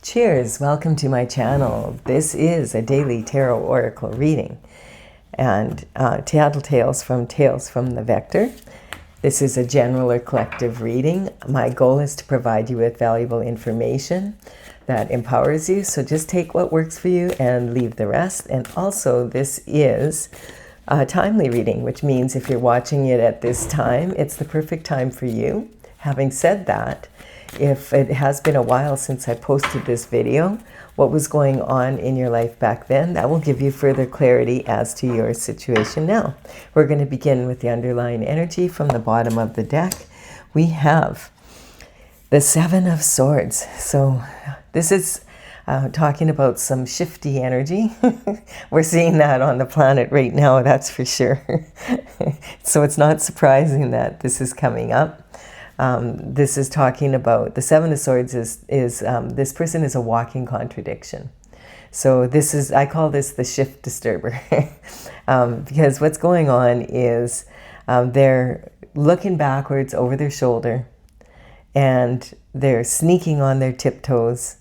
Cheers, welcome to my channel. This is a daily tarot oracle reading and Tattle Tales from the Vector. This is a general or collective reading. My goal is to provide you with valuable information that empowers you, so just take what works for you and leave the rest. And also, this is a timely reading, which means if you're watching it at this time, it's the perfect time for you. Having said that, if it has been a while since I posted this video, what was going on in your life back then, that will give you further clarity as to your situation now. We're going to begin with the underlying energy from the bottom of the deck. We have the Seven of Swords. So this is talking about some shifty energy. We're seeing that on the planet right now, that's for sure. So it's not surprising that this is coming up. This is talking about the Seven of Swords is this person is a walking contradiction. So this is, I call this the shift disturber. Because what's going on is they're looking backwards over their shoulder and they're sneaking on their tiptoes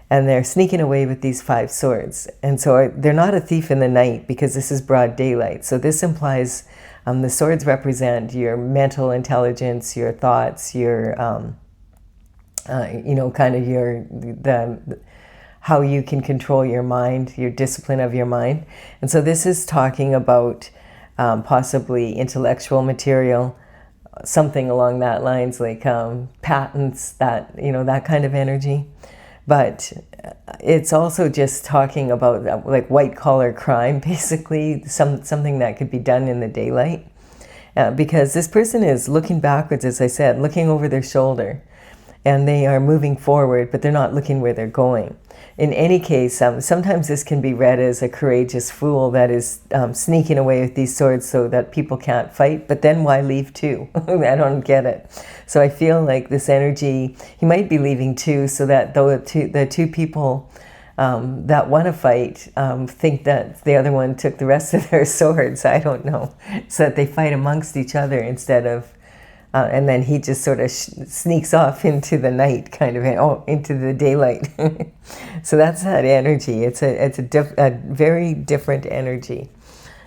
and they're sneaking away with these five swords. And so they're not a thief in the night because this is broad daylight. So this implies the swords represent your mental intelligence, your thoughts, your, kind of how you can control your mind, your discipline of your mind. And so this is talking about possibly intellectual material, something along that lines, like patents, that kind of energy. But it's also just talking about like white collar crime, basically, something that could be done in the daylight. Because this person is looking backwards, as I said, looking over their shoulder, and they are moving forward, but they're not looking where they're going. In any case, sometimes this can be read as a courageous fool that is sneaking away with these swords so that people can't fight, but then why leave too? I don't get it. So I feel like this energy, he might be leaving too, so that the two people that want to fight think that the other one took the rest of their swords, I don't know, so that they fight amongst each other instead of and then he just sort of sneaks off into the night, into the daylight. So that's that energy. It's a very different energy.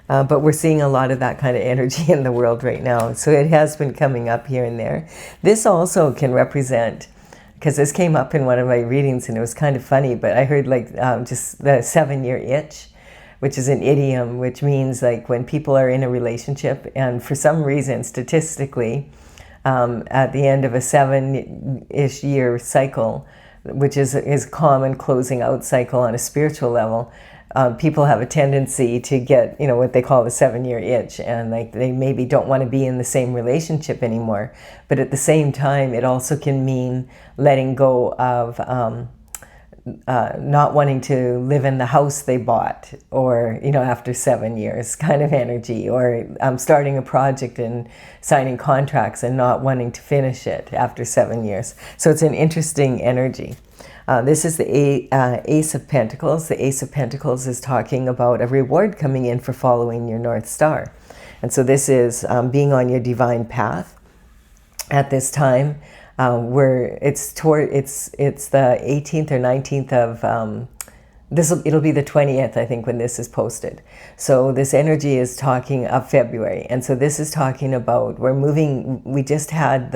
But we're seeing a lot of that kind of energy in the world right now. So it has been coming up here and there. This also can represent, because this came up in one of my readings and it was kind of funny, but I heard just the 7-year itch, which is an idiom, which means like when people are in a relationship and for some reason, statistically, at the end of a 7-ish year cycle, which is common closing out cycle on a spiritual level, people have a tendency to get, what they call the 7-year itch, and like they maybe don't want to be in the same relationship anymore. But at the same time, it also can mean letting go of not wanting to live in the house they bought, or after 7 years kind of energy, or starting a project and signing contracts and not wanting to finish it after 7 years. So it's an interesting energy. This is the Ace of Pentacles. The Ace of Pentacles is talking about a reward coming in for following your North Star. And so this is being on your divine path at this time. Where it's the 18th or 19th of it'll be the 20th, I think, when this is posted. So this energy is talking of February, and so this is talking about we just had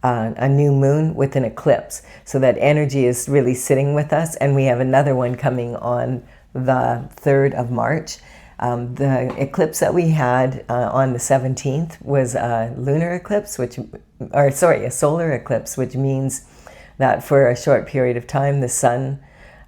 a new moon with an eclipse, so that energy is really sitting with us, and we have another one coming on the 3rd of March. The eclipse that we had on the 17th was a lunar eclipse, a solar eclipse, which means that for a short period of time, the sun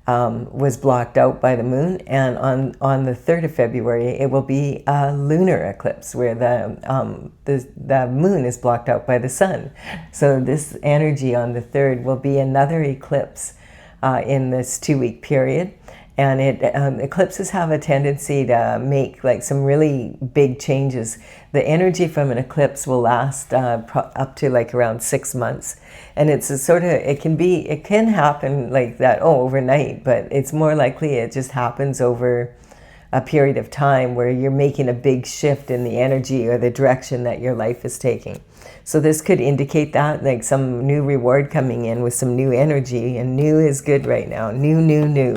was blocked out by the moon. And on the 3rd of February, it will be a lunar eclipse where the moon is blocked out by the sun. So this energy on the 3rd will be another eclipse in this 2-week period. And eclipses have a tendency to make like some really big changes. The energy from an eclipse will last up to like around 6 months. And it's it can happen like that, overnight, but it's more likely it just happens over a period of time where you're making a big shift in the energy or the direction that your life is taking. So this could indicate that, like some new reward coming in with some new energy, and new is good right now. New, new, new.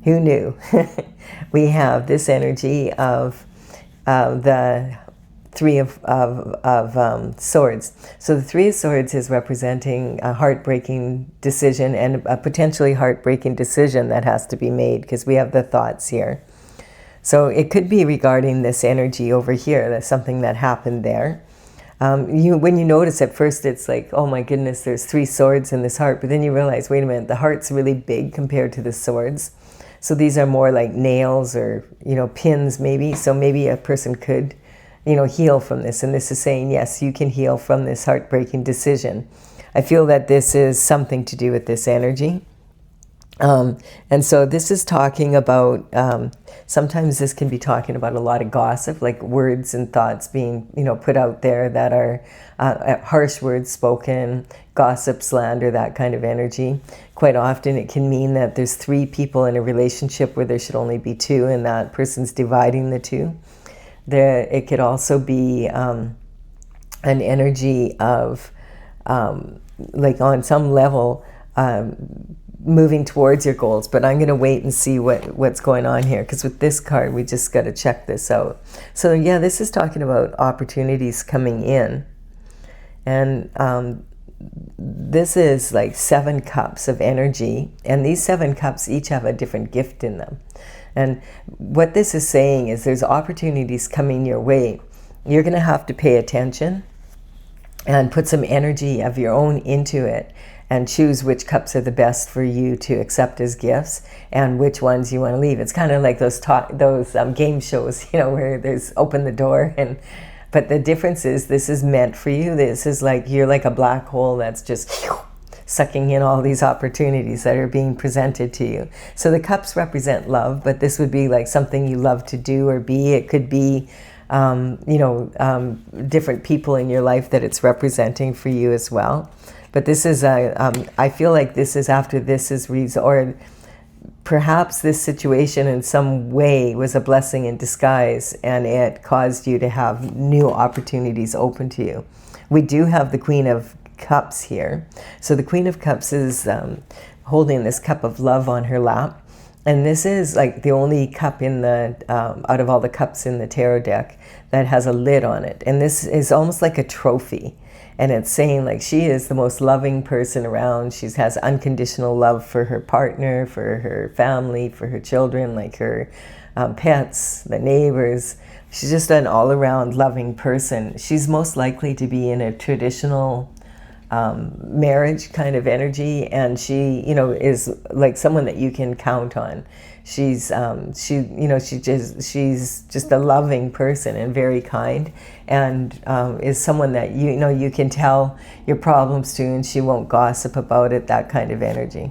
Who knew? We have this energy of the Three of Swords. So the Three of Swords is representing a heartbreaking decision, and a potentially heartbreaking decision that has to be made, because we have the thoughts here. So it could be regarding this energy over here. That's something that happened there. When you notice at first, it's like, oh my goodness, there's 3 swords in this heart. But then you realize, wait a minute, the heart's really big compared to the swords. So these are more like nails or, pins maybe. So maybe a person could, heal from this. And this is saying, yes, you can heal from this heartbreaking decision. I feel that this is something to do with this energy. And so this is talking about, sometimes this can be talking about a lot of gossip, like words and thoughts being, put out there that are harsh words spoken, gossip, slander, that kind of energy. Quite often it can mean that there's 3 people in a relationship where there should only be 2, and that person's dividing the 2. It could also be an energy of, like on some level, moving towards your goals. But I'm going to wait and see what's going on here, because with this card we just got to check this out. So yeah, this is talking about opportunities coming in, and this is like 7 cups of energy, and these 7 cups each have a different gift in them. And what this is saying is there's opportunities coming your way. You're going to have to pay attention and put some energy of your own into it, and choose which cups are the best for you to accept as gifts and which ones you want to leave. It's kind of like those game shows, where there's open the door, but the difference is this is meant for you. This is like you're like a black hole that's just sucking in all these opportunities that are being presented to you. So the cups represent love, but this would be like something you love to do or be. It could be different people in your life that it's representing for you as well. But this is I feel like this is after this is or perhaps this situation in some way was a blessing in disguise, and it caused you to have new opportunities open to you. We do have the Queen of Cups here. So the Queen of Cups is holding this cup of love on her lap. And this is like the only cup in the, out of all the cups in the tarot deck that has a lid on it. And this is almost like a trophy. And it's saying like she is the most loving person around. She has unconditional love for her partner, for her family, for her children, like her pets, the neighbors. She's just an all-around loving person. She's most likely to be in a traditional marriage kind of energy, and she is like someone that you can count on. She's she's just a loving person and very kind, and is someone that you can tell your problems to, and she won't gossip about it, that kind of energy.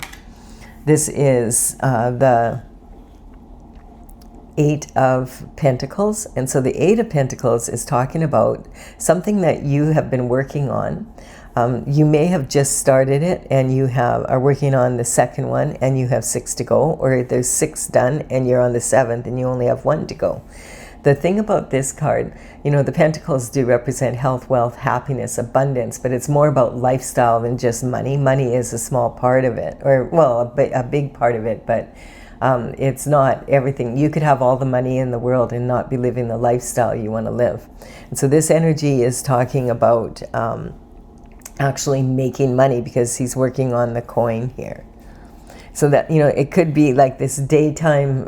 This is the 8 of Pentacles, and so the 8 of Pentacles is talking about something that you have been working on. You may have just started it and you are working on the second one and you have 6 to go, or there's 6 done and you're on the 7th and you only have 1 to go. The thing about this card, the Pentacles do represent health, wealth, happiness, abundance, but it's more about lifestyle than just money. Money is a small part of it, or well, a big part of it, but it's not everything. You could have all the money in the world and not be living the lifestyle you want to live. And so this energy is talking about actually making money, because he's working on the coin here. So that, it could be like this daytime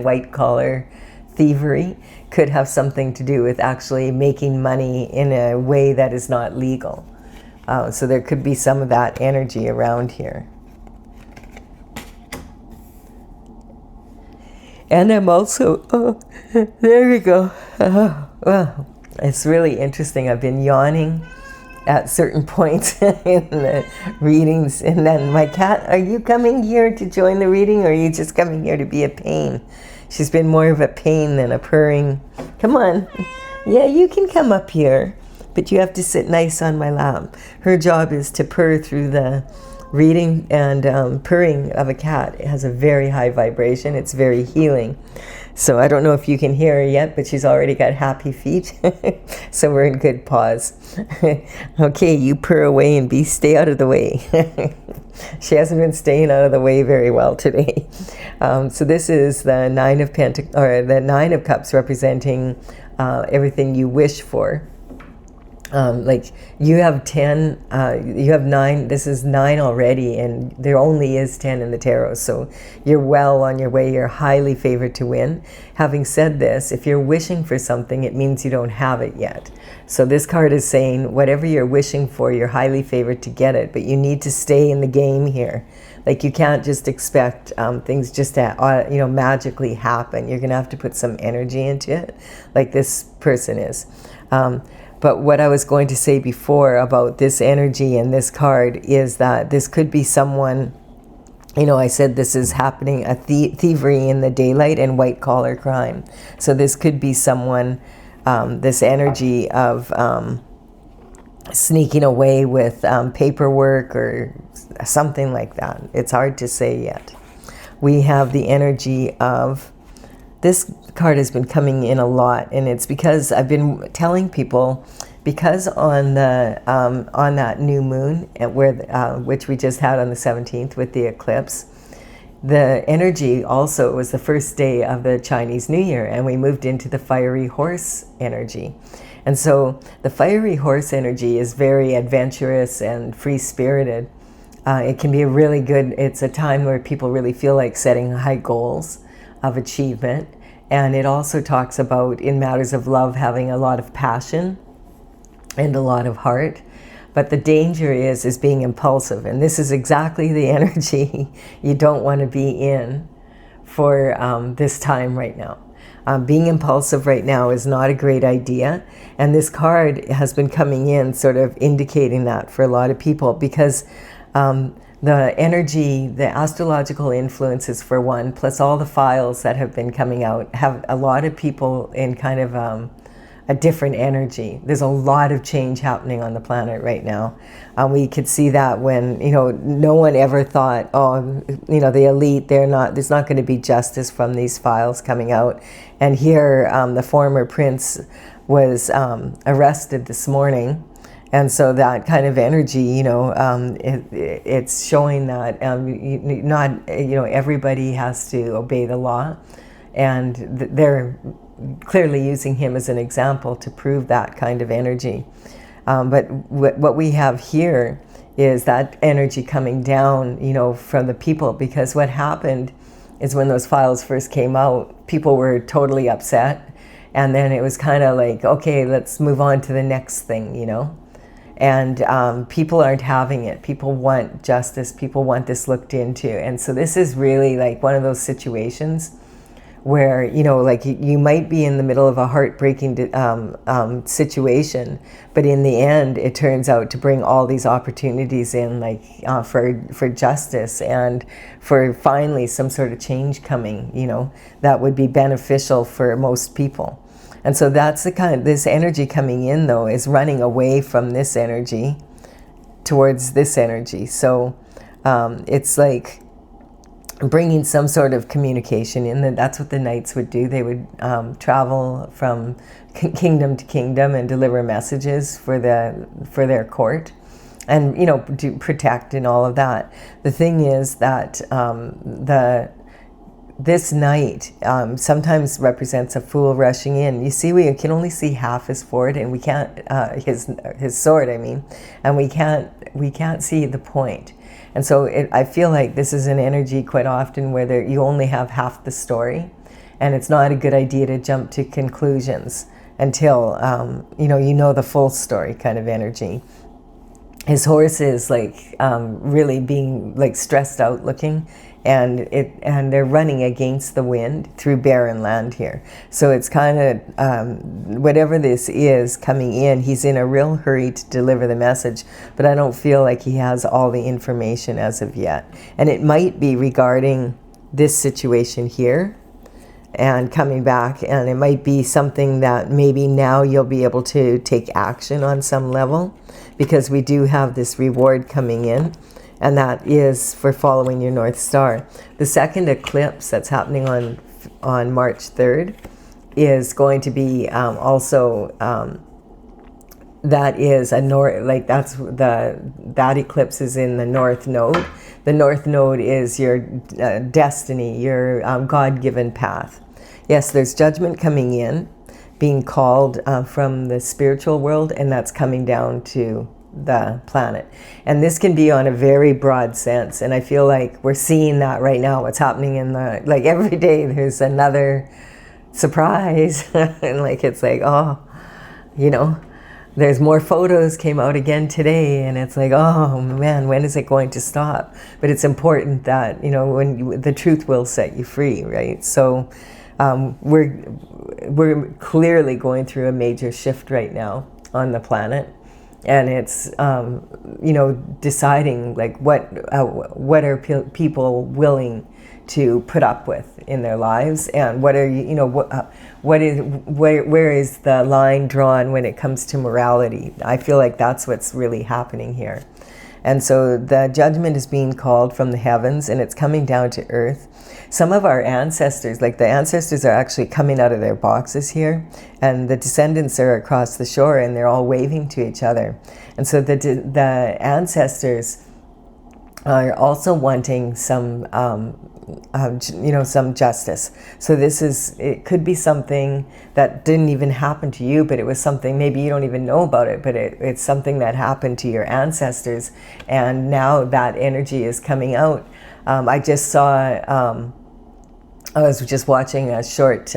white collar thievery could have something to do with actually making money in a way that is not legal. So there could be some of that energy around here. And I'm also, there we go. Well, it's really interesting. I've been yawning at certain points in the readings, and then my cat, are you coming here to join the reading, or are you just coming here to be a pain? She's been more of a pain than a purring. Come on. Yeah, you can come up here, but you have to sit nice on my lap. Her job is to purr through the reading and purring of a cat has a very high vibration. It's very healing. So I don't know if you can hear her yet, but she's already got happy feet. So we're in good pause. Okay, you purr away and stay out of the way. She hasn't been staying out of the way very well today. So this is the the Nine of Cups, representing everything you wish for. Like you have 10, you have 9, this is 9 already, and there only is 10 in the tarot, so you're well on your way. You're highly favored to win. Having said this, if you're wishing for something, it means you don't have it yet. So this card is saying whatever you're wishing for, you're highly favored to get it, but you need to stay in the game here. Like you can't just expect things just to magically happen. You're gonna have to put some energy into it, like this person is. But what I was going to say before about this energy and this card is that this could be someone, I said this is happening, a thievery in the daylight and white collar crime. So this could be someone, this energy of sneaking away with paperwork or something like that. It's hard to say yet. We have the energy of, this card has been coming in a lot, and it's because I've been telling people, because on the on that new moon, which we just had on the 17th with the eclipse, the energy also was the first day of the Chinese New Year, and we moved into the fiery horse energy. And so the fiery horse energy is very adventurous and free-spirited. It can be it's a time where people really feel like setting high goals of achievement. And it also talks about, in matters of love, having a lot of passion and a lot of heart. But the danger is being impulsive. And this is exactly the energy you don't want to be in for this time right now. Being impulsive right now is not a great idea. And this card has been coming in sort of indicating that for a lot of people, because the energy, the astrological influences for one, plus all the files that have been coming out, have a lot of people in kind of a different energy. There's a lot of change happening on the planet right now. We could see that when, no one ever thought, the elite, there's not going to be justice from these files coming out. And here, the former prince was arrested this morning. And so that kind of energy, it's showing that not everybody has to obey the law, and they're clearly using him as an example to prove that kind of energy. But what we have here is that energy coming down, from the people, because what happened is when those files first came out, people were totally upset, and then it was kind of like, okay, let's move on to the next thing, And people aren't having it. People want justice. People want this looked into. And so this is really like one of those situations where, like you might be in the middle of a heartbreaking situation, but in the end, it turns out to bring all these opportunities in, like for justice and for finally some sort of change coming, that would be beneficial for most people. And so that's this energy coming in, though, is running away from this energy towards this energy. So it's like bringing some sort of communication in. That's what the knights would do. They would travel from kingdom to kingdom and deliver messages for their court, and to protect and all of that. The thing is that this knight sometimes represents a fool rushing in. You see, we can only see half his sword, and we can't his sword. I mean, and we can't see the point. And so I feel like this is an energy quite often where you only have half the story, and it's not a good idea to jump to conclusions until you know the full story kind of energy. His horse is like really being like stressed out looking, and they're running against the wind through barren land here. So it's kind of whatever this is coming in, he's in a real hurry to deliver the message, but I don't feel like he has all the information as of yet. And it might be regarding this situation here and coming back, and it might be something that maybe now you'll be able to take action on some level, because we do have this reward coming in. and that is for following your North Star. The second eclipse that's happening on March 3rd is going to be also that is a north, like that eclipse is in the North Node. The North Node is your destiny, your God-given path. Yes, there's judgment coming in, being called from the spiritual world, and that's coming down to the planet. And this can be on a very broad sense, and I feel like we're seeing that right now. What's happening in the, like, every day there's another surprise and like it's like, oh, you know, there's more photos came out again today, and it's like, oh man, when is it going to stop? But it's important that, you know, the truth will set you free, right? So we're clearly going through a major shift right now on the planet, and it's you know, deciding like what are people willing to put up with in their lives, and what are you know, where is the line drawn when it comes to morality? I feel like that's what's really happening here. And so the judgment is being called from the heavens, and it's coming down to earth. Some of our ancestors, like the ancestors, are actually coming out of their boxes here, and the descendants are across the shore, and they're all waving to each other. And so the ancestors are also wanting some you know, some justice. So it could be something that didn't even happen to you, but it was something, maybe you don't even know about it, but it's something that happened to your ancestors, and now that energy is coming out. I just saw, I was just watching a short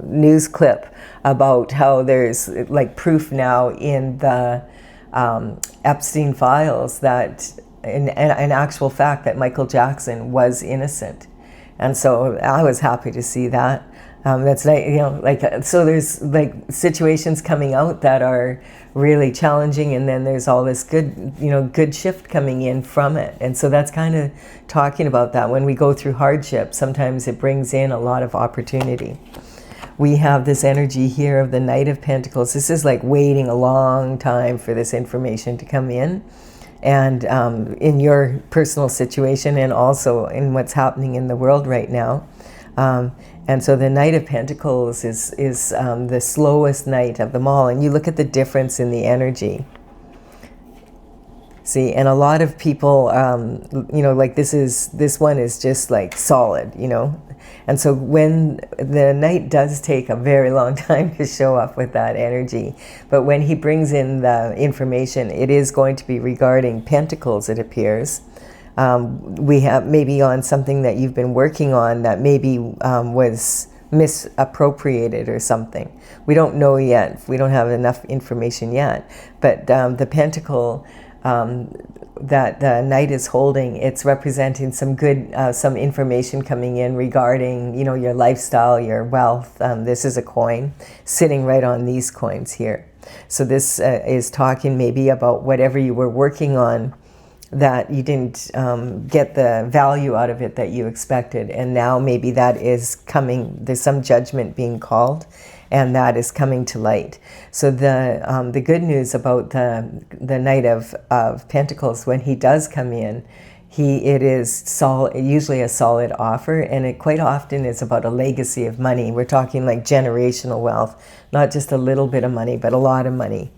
news clip about how there's like proof now in the Epstein files that in actual fact that Michael Jackson was innocent. And so I was happy to see that. That's like, you know, like, so there's like situations coming out that are really challenging, and then there's all this good, you know, good shift coming in from it. And so that's kind of talking about that. When we go through hardship, sometimes it brings in a lot of opportunity. We have this energy here of the Knight of Pentacles. This is like waiting a long time for this information to come in. And in your personal situation, and also in what's happening in the world right now. And so the Knight of Pentacles is the slowest knight of them all. And you look at the difference in the energy. See, and a lot of people, you know, like this one is just like solid, you know. And so when the Knight does take a very long time to show up with that energy, but when he brings in the information, it is going to be regarding Pentacles, it appears. We have maybe on something that you've been working on that maybe was misappropriated or something. We don't know yet. We don't have enough information yet. But the Pentacle that the Knight is holding, it's representing some good, some information coming in regarding, you know, your lifestyle, your wealth. This is a coin sitting right on these coins here. So this is talking maybe about whatever you were working on that you didn't get the value out of it that you expected, and now maybe that is coming, there's some judgment being called, and that is coming to light. So the good news about the Knight of Pentacles, when he does come in, it is usually a solid offer, and it quite often is about a legacy of money. We're talking like generational wealth, not just a little bit of money, but a lot of money.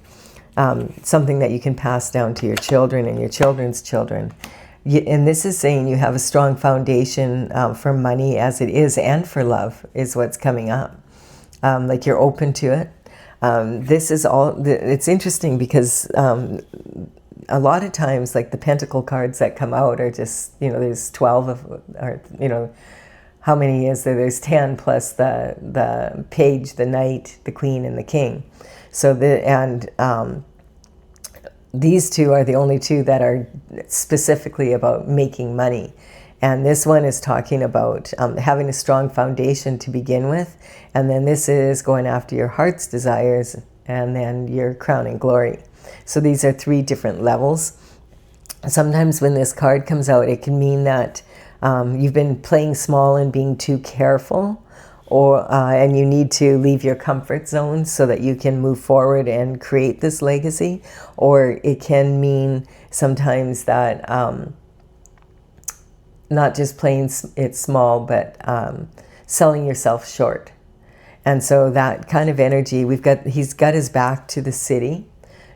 Something that you can pass down to your children and your children's children. And this is saying you have a strong foundation for money as it is, and for love is what's coming up. Like you're open to it. This is all, it's interesting because a lot of times like the Pentacle cards that come out are just, you know, there's 12 of, or, you know, how many is there? There's 10 plus the Page, the Knight, the Queen, and the King. So these two are the only two that are specifically about making money. And this one is talking about having a strong foundation to begin with. And then this is going after your heart's desires, and then your crown and glory. So these are 3 different levels. Sometimes when this card comes out, it can mean that you've been playing small and being too careful, and you need to leave your comfort zone so that you can move forward and create this legacy. Or it can mean sometimes that not just playing it small, but selling yourself short. And so that kind of energy, he's got his back to the city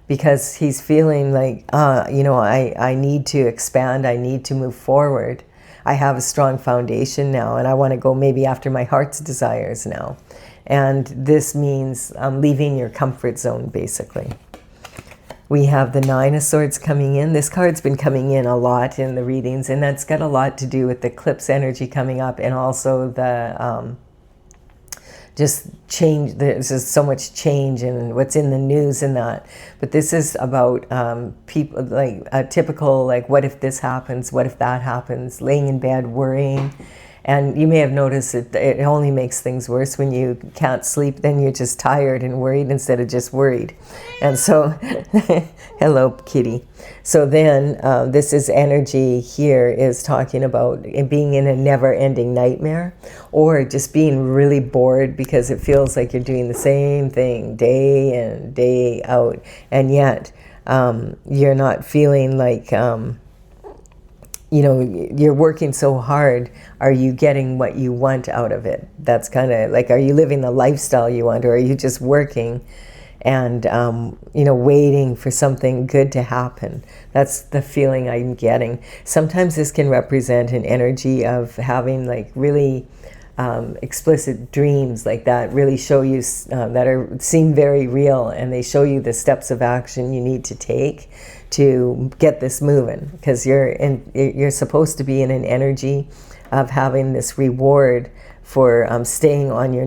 because he's feeling like, I need to expand, I need to move forward. I have a strong foundation now, and I want to go maybe after my heart's desires now. And this means leaving your comfort zone, basically. We have the Nine of Swords coming in. This card's been coming in a lot in the readings, and that's got a lot to do with the eclipse energy coming up, and also the just change. There's just so much change in what's in the news and that. But this is about people, like a typical, like, what if this happens? What if that happens? Laying in bed, worrying. And you may have noticed it only makes things worse when you can't sleep. Then you're just tired and worried instead of just worried. And so, hello, kitty. So then this is energy here is talking about being in a never-ending nightmare, or just being really bored because it feels like you're doing the same thing day in, day out. And yet you're not feeling like... you're working so hard. Are you getting what you want out of it? That's kind of like, are you living the lifestyle you want, or are you just working and, waiting for something good to happen? That's the feeling I'm getting. Sometimes this can represent an energy of having like really explicit dreams like that really show you, seem very real, and they show you the steps of action you need to take to get this moving, because you're supposed to be in an energy of having this reward for staying on your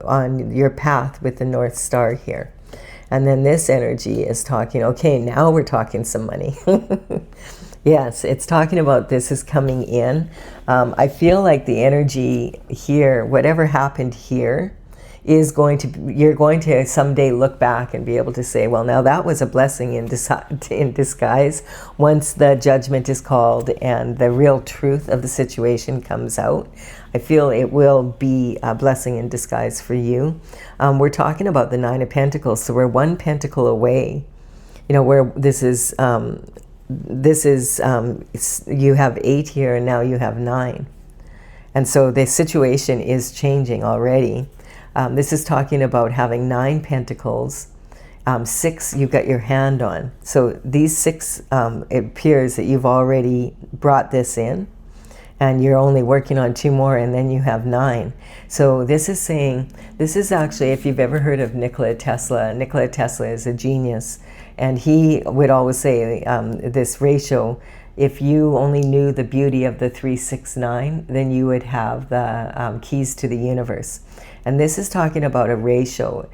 on your path with the North Star here. And then this energy is talking, okay, now we're talking some money. Yes, it's talking about this is coming in. I feel like the energy here, whatever happened here, is you're going to someday look back and be able to say, well, now that was a blessing in disguise. Once the judgment is called and the real truth of the situation comes out, I feel it will be a blessing in disguise for you. We're talking about the Nine of Pentacles, so we're one pentacle away. Where this is you have 8 here, and now you have 9. And so the situation is changing already. This is talking about having 9 pentacles. 6 you've got your hand on. So these 6, it appears that you've already brought this in, and you're only working on 2 more, and then you have 9. So this is saying, this is actually, if you've ever heard of Nikola Tesla is a genius, and he would always say this ratio, if you only knew the beauty of the 369, then you would have the keys to the universe. And this is talking about a ratio.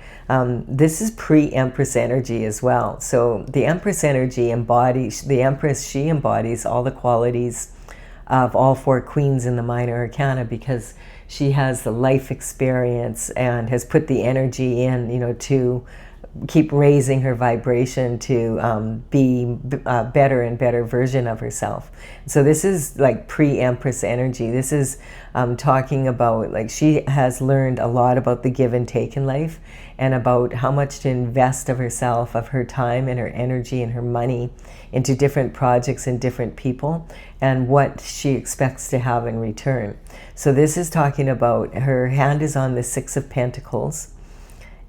This is pre-Empress energy as well. So the Empress energy embodies, the Empress, she embodies all the qualities of all 4 queens in the minor arcana, because she has the life experience and has put the energy in, to keep raising her vibration to be a better and better version of herself. So this is like pre-Empress energy. This is talking about, like, she has learned a lot about the give and take in life, and about how much to invest of herself, of her time and her energy and her money into different projects and different people, and what she expects to have in return. So this is talking about, her hand is on the 6 of Pentacles,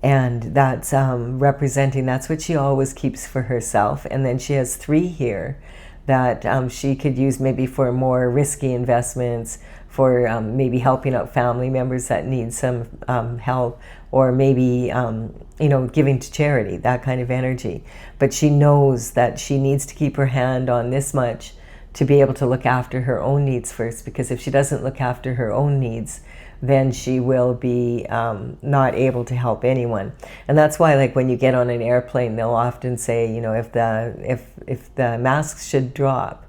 and that's representing, that's what she always keeps for herself. And then she has 3 here that she could use maybe for more risky investments, for maybe helping out family members that need some help, or maybe giving to charity, that kind of energy. But she knows that she needs to keep her hand on this much to be able to look after her own needs first, because if she doesn't look after her own needs, then she will be not able to help anyone. And that's why, like, when you get on an airplane, they'll often say, if the masks should drop,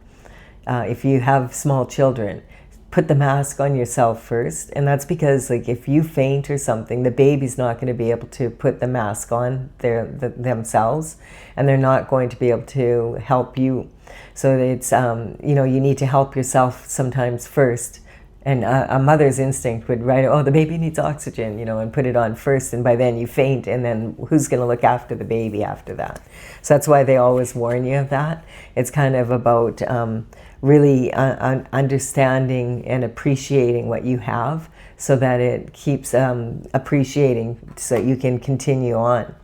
if you have small children, put the mask on yourself first. And that's because, like, if you faint or something, the baby's not going to be able to put the mask on themselves, and they're not going to be able to help you. So it's you need to help yourself sometimes first, And a mother's instinct would write, oh, the baby needs oxygen, you know, and put it on first, and by then you faint, and then who's going to look after the baby after that? So that's why they always warn you of that. It's kind of about really understanding and appreciating what you have, so that it keeps appreciating, so you can continue on.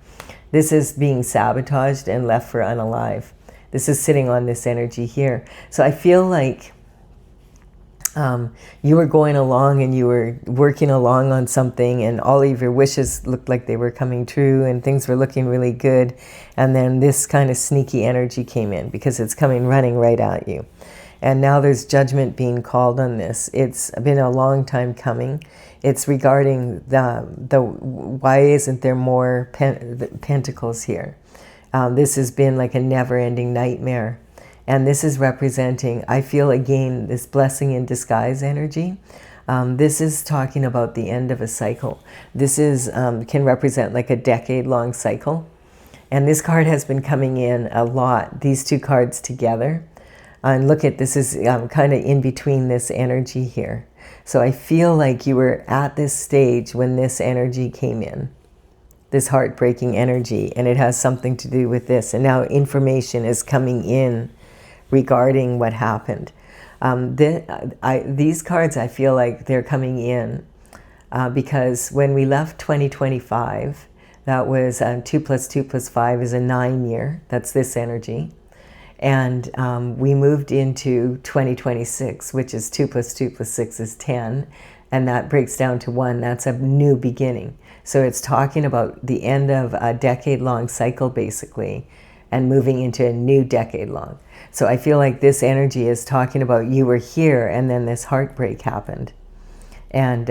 This is being sabotaged and left for unalive. This is sitting on this energy here. So I feel like you were going along and you were working along on something, and all of your wishes looked like they were coming true and things were looking really good. And then this kind of sneaky energy came in, because it's coming running right at you. And now there's judgment being called on this. It's been a long time coming. It's regarding the why isn't there more pentacles here? This has been like a never-ending nightmare. And this is representing, I feel again, this blessing in disguise energy. This is talking about the end of a cycle. This is can represent like a decade-long cycle. And this card has been coming in a lot, these two cards together. And look at, this is kind of in between this energy here. So I feel like you were at this stage when this energy came in, this heartbreaking energy, and it has something to do with this. And now information is coming in regarding what happened. These cards, I feel like they're coming in because when we left 2025, that was 2 + 2 + 5 is a 9 year. That's this energy. And we moved into 2026, which is 2 + 2 + 6 is 10. And that breaks down to 1. That's a new beginning. So it's talking about the end of a decade-long cycle, basically, and moving into a new decade-long. So I feel like this energy is talking about you were here and then this heartbreak happened. And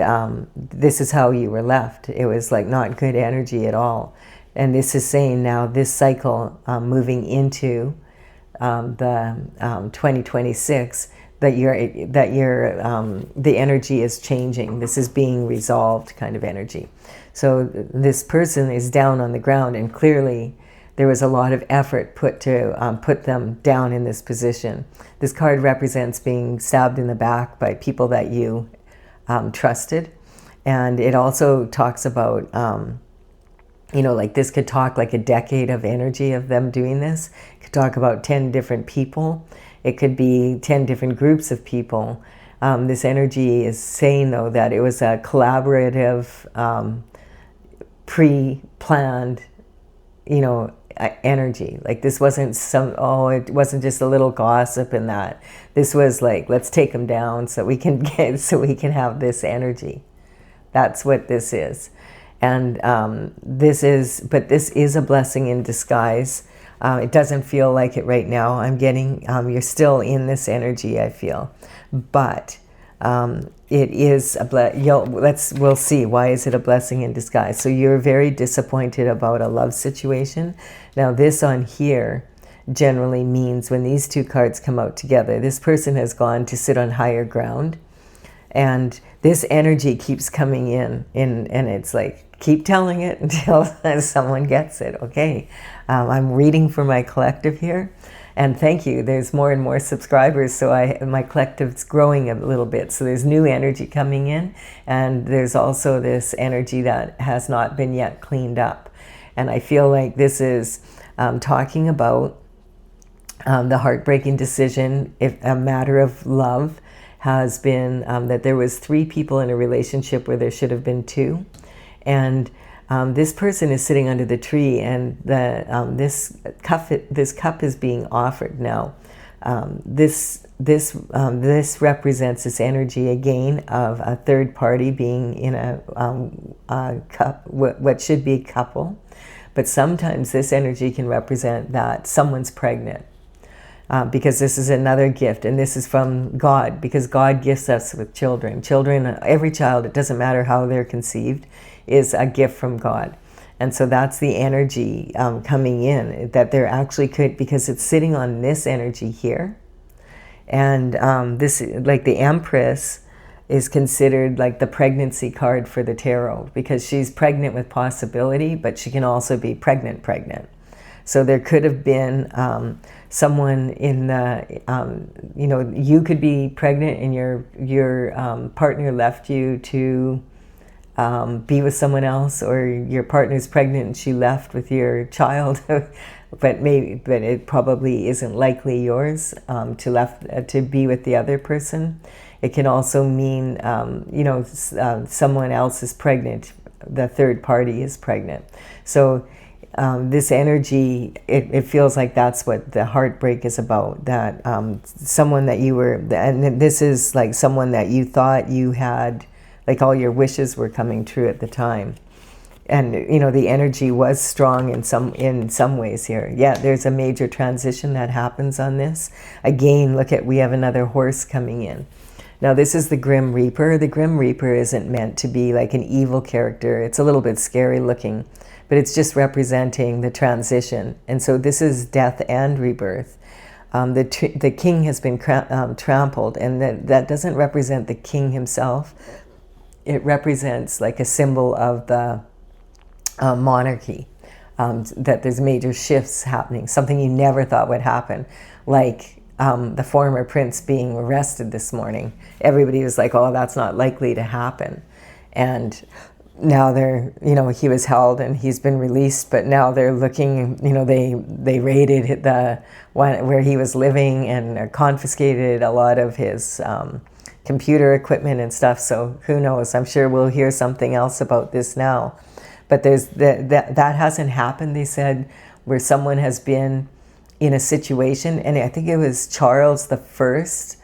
this is how you were left. It was like not good energy at all. And this is saying now this cycle moving into the 2026, that the energy is changing. This is being resolved kind of energy. So this person is down on the ground, and clearly there was a lot of effort put to put them down in this position. This card represents being stabbed in the back by people that you trusted. And it also talks about, you know, like this could talk like a decade of energy of them doing this. It could talk about 10 different people. It could be 10 different groups of people. This energy is saying, though, that it was a collaborative, pre-planned, you know, energy. Like this wasn't it wasn't just a little gossip in that. This was like, let's take them down so we can have this energy. That's what this is. And this is a blessing in disguise. It doesn't feel like it right now. I'm getting, you're still in this energy, I feel. But it is we'll see. Why is it a blessing in disguise? So you're very disappointed about a love situation. Now this on here generally means when these two cards come out together, this person has gone to sit on higher ground. And this energy keeps coming in and it's like, keep telling it until someone gets it, okay? I'm reading for my collective here. And thank you, there's more and more subscribers, so my collective's growing a little bit. So there's new energy coming in, and there's also this energy that has not been yet cleaned up. And I feel like this is talking about the heartbreaking decision, if a matter of love, has been that there was 3 people in a relationship where there should have been 2. And this person is sitting under the tree, and this cup is being offered now. This represents this energy again of a third party being in a cup, what should be a couple. But sometimes this energy can represent that someone's pregnant. Because this is another gift, and this is from God, because God gifts us with children. Children, every child, it doesn't matter how they're conceived, is a gift from God. And so that's the energy coming in, that there actually could, because it's sitting on this energy here. And this, like the Empress, is considered like the pregnancy card for the tarot, because she's pregnant with possibility, but she can also be pregnant. So there could have been someone in the, you know, you could be pregnant and your partner left you to be with someone else, or your partner's pregnant and she left with your child, but it probably isn't likely yours to be with the other person. It can also mean, you know, someone else is pregnant, the third party is pregnant. So this energy, it feels like that's what the heartbreak is about, that someone that you were, and this is like someone that you thought you had, like all your wishes were coming true at the time. And you know, the energy was strong in some ways here. Yeah, there's a major transition that happens on this. Again, look at, we have another horse coming in. Now this is the Grim Reaper. The Grim Reaper isn't meant to be like an evil character. It's a little bit scary looking, but it's just representing the transition. And so this is death and rebirth. The king has been trampled, and that doesn't represent the king himself. It represents like a symbol of the monarchy, that there's major shifts happening, something you never thought would happen, like the former prince being arrested this morning. Everybody was like, oh, that's not likely to happen. And now they're, you know, he was held and he's been released, but now they're looking, you know, they raided the one where he was living and confiscated a lot of his computer equipment and stuff. So who knows? I'm sure we'll hear something else about this now. But there's that hasn't happened, they said, where someone has been in a situation, and I think it was Charles the First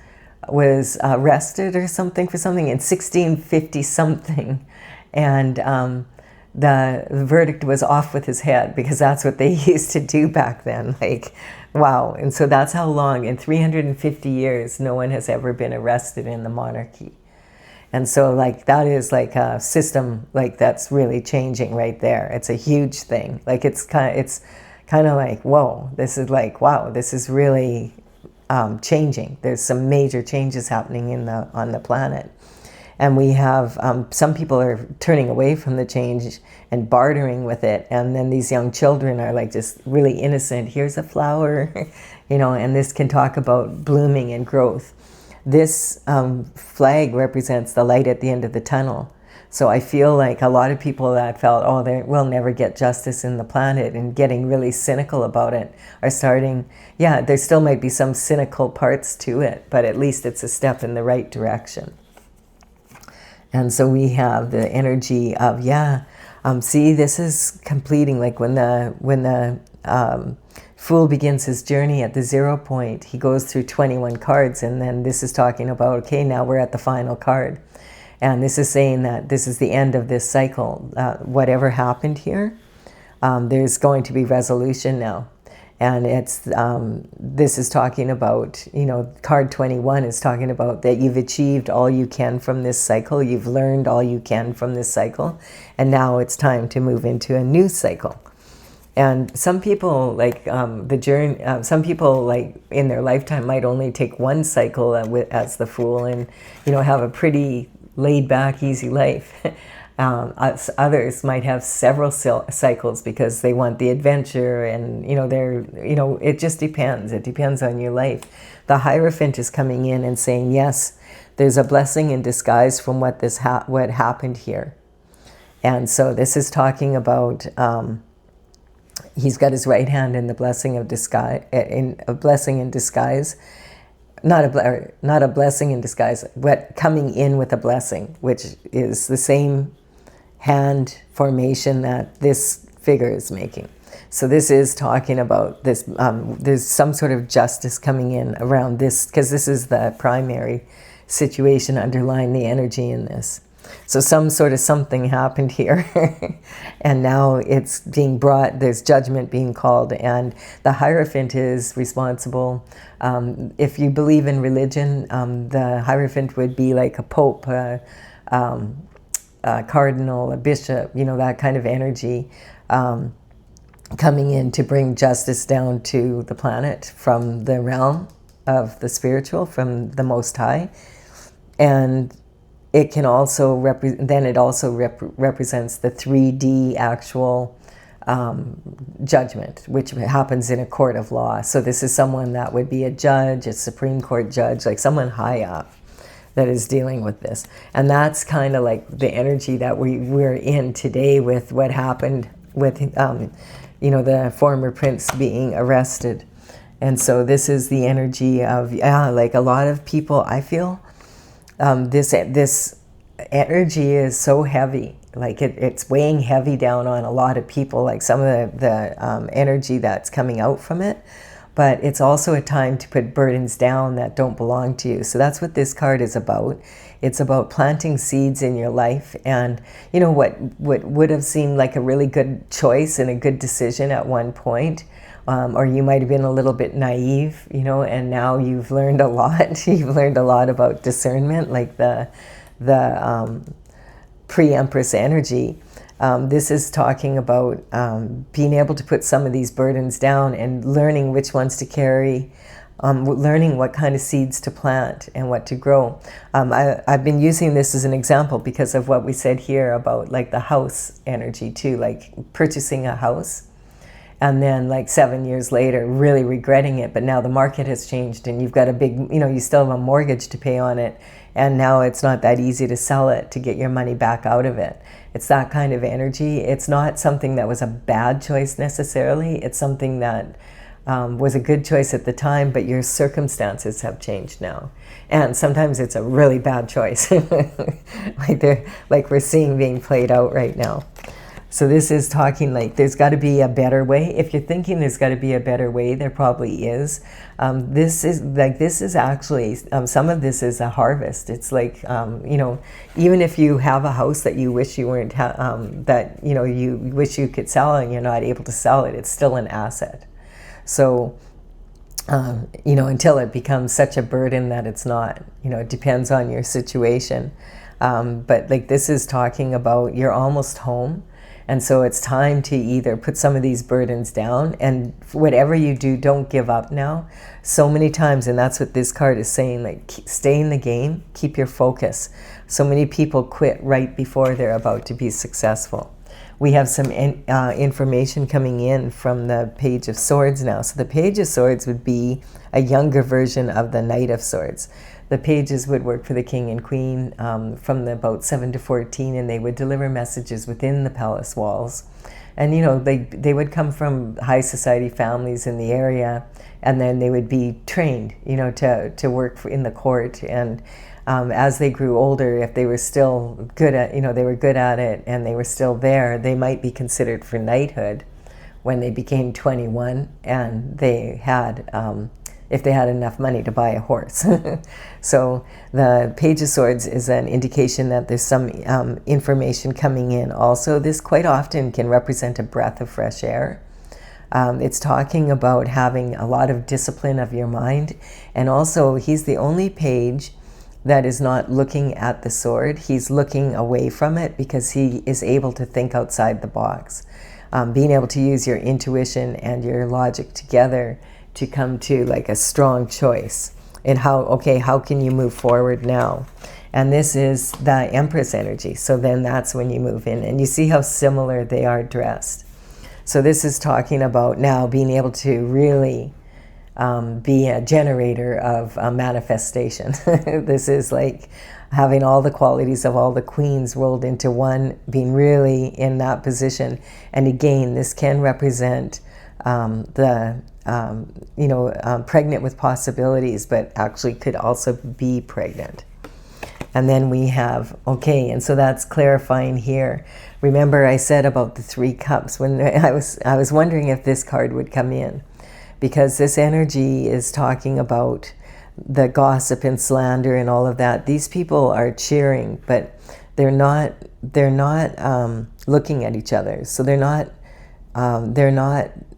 was arrested or something for something in 1650 something, and the verdict was off with his head, because that's what they used to do back then. Like, wow. And so that's how long, in 350 years, no one has ever been arrested in the monarchy. And so like that is like a system like that's really changing right there. It's a huge thing. Like it's kind of like, whoa, this is like, wow, this is really changing. There's some major changes happening on the planet. And we have, some people are turning away from the change and bartering with it. And then these young children are like just really innocent. Here's a flower, you know, and this can talk about blooming and growth. This flag represents the light at the end of the tunnel. So I feel like a lot of people that felt, oh, we'll never get justice in the planet, and getting really cynical about it, are starting, yeah, there still might be some cynical parts to it, but at least it's a step in the right direction. And so we have the energy of, yeah, see, this is completing, like when the Fool begins his journey at the 0 point, he goes through 21 cards, and then this is talking about, okay, now we're at the final card. And this is saying that this is the end of this cycle. Whatever happened here, there's going to be resolution now. And it's this is talking about, you know, card 21 is talking about that you've achieved all you can from this cycle, you've learned all you can from this cycle, and now it's time to move into a new cycle. And some people, like the journey, some people like in their lifetime might only take one cycle as the Fool, and, you know, have a pretty laid back, easy life. Others might have several cycles because they want the adventure, and, you know, it just depends. It depends on your life. The Hierophant is coming in and saying, yes, there's a blessing in disguise from what happened here. And so this is talking about, he's got his right hand in the blessing of disguise, in a blessing in disguise. Not a blessing in disguise, but coming in with a blessing, which is the same hand formation that this figure is making. So this is talking about this, there's some sort of justice coming in around this, because this is the primary situation underlying the energy in this. So some sort of something happened here, and now it's being brought, there's judgment being called, and the Hierophant is responsible. If you believe in religion, the Hierophant would be like a pope, a cardinal, a bishop, you know, that kind of energy, coming in to bring justice down to the planet from the realm of the spiritual, from the Most High. And it can also represents the 3D actual judgment, which happens in a court of law. So this is someone that would be a judge, a Supreme Court judge, like someone high up that is dealing with this. And that's kind of like the energy that we're in today with what happened with, the former prince being arrested. And so this is the energy of, like a lot of people, I feel, this energy is so heavy. Like it's weighing heavy down on a lot of people, like some of the energy that's coming out from it. But it's also a time to put burdens down that don't belong to you. So that's what this card is about. It's about planting seeds in your life. And what would have seemed like a really good choice and a good decision at one point, or you might have been a little bit naive, and now you've learned a lot. You've learned a lot about discernment, like the pre-Empress energy. This is talking about being able to put some of these burdens down and learning which ones to carry, learning what kind of seeds to plant and what to grow. I've been using this as an example because of what we said here about like the house energy too, like purchasing a house and then like 7 years later really regretting it, but now the market has changed and you've got a big, you still have a mortgage to pay on it, and now it's not that easy to sell it to get your money back out of it. It's that kind of energy. It's not something that was a bad choice necessarily. It's something that was a good choice at the time, but your circumstances have changed now. And sometimes it's a really bad choice, like we're seeing being played out right now. So this is talking like there's got to be a better way. If you're thinking there's got to be a better way, there probably is. This is actually, some of this is a harvest. It's like, even if you have a house that you wish you weren't, you wish you could sell and you're not able to sell it, it's still an asset. So, until it becomes such a burden that it's not, it depends on your situation. But like this is talking about you're almost home. And so it's time to either put some of these burdens down, and whatever you do, don't give up now. So many times, and that's what this card is saying, like stay in the game, keep your focus. So many people quit right before they're about to be successful. We have some information coming in from the Page of Swords now. So the Page of Swords would be a younger version of the Knight of Swords. The pages would work for the king and queen from about 7 to 14, and they would deliver messages within the palace walls. And they would come from high society families in the area, and then they would be trained to work in the court. And as they grew older, if they were still good at they were good at it and they were still there, they might be considered for knighthood when they became 21 and they had if they had enough money to buy a horse. So the Page of Swords is an indication that there's some information coming in. Also, this quite often can represent a breath of fresh air. It's talking about having a lot of discipline of your mind. And also, he's the only page that is not looking at the sword. He's looking away from it because he is able to think outside the box. Being able to use your intuition and your logic together to come to like a strong choice in how can you move forward now? And this is the Empress energy. So then that's when you move in, and you see how similar they are dressed. So this is talking about now being able to really be a generator of manifestation. This is like having all the qualities of all the queens rolled into one, being really in that position. And again, this can represent pregnant with possibilities, but actually could also be pregnant. And then we have, and so that's clarifying here. Remember I said about the 3 cups when I was wondering if this card would come in, because this energy is talking about the gossip and slander and all of that. These people are cheering, but they're not looking at each other. So they're not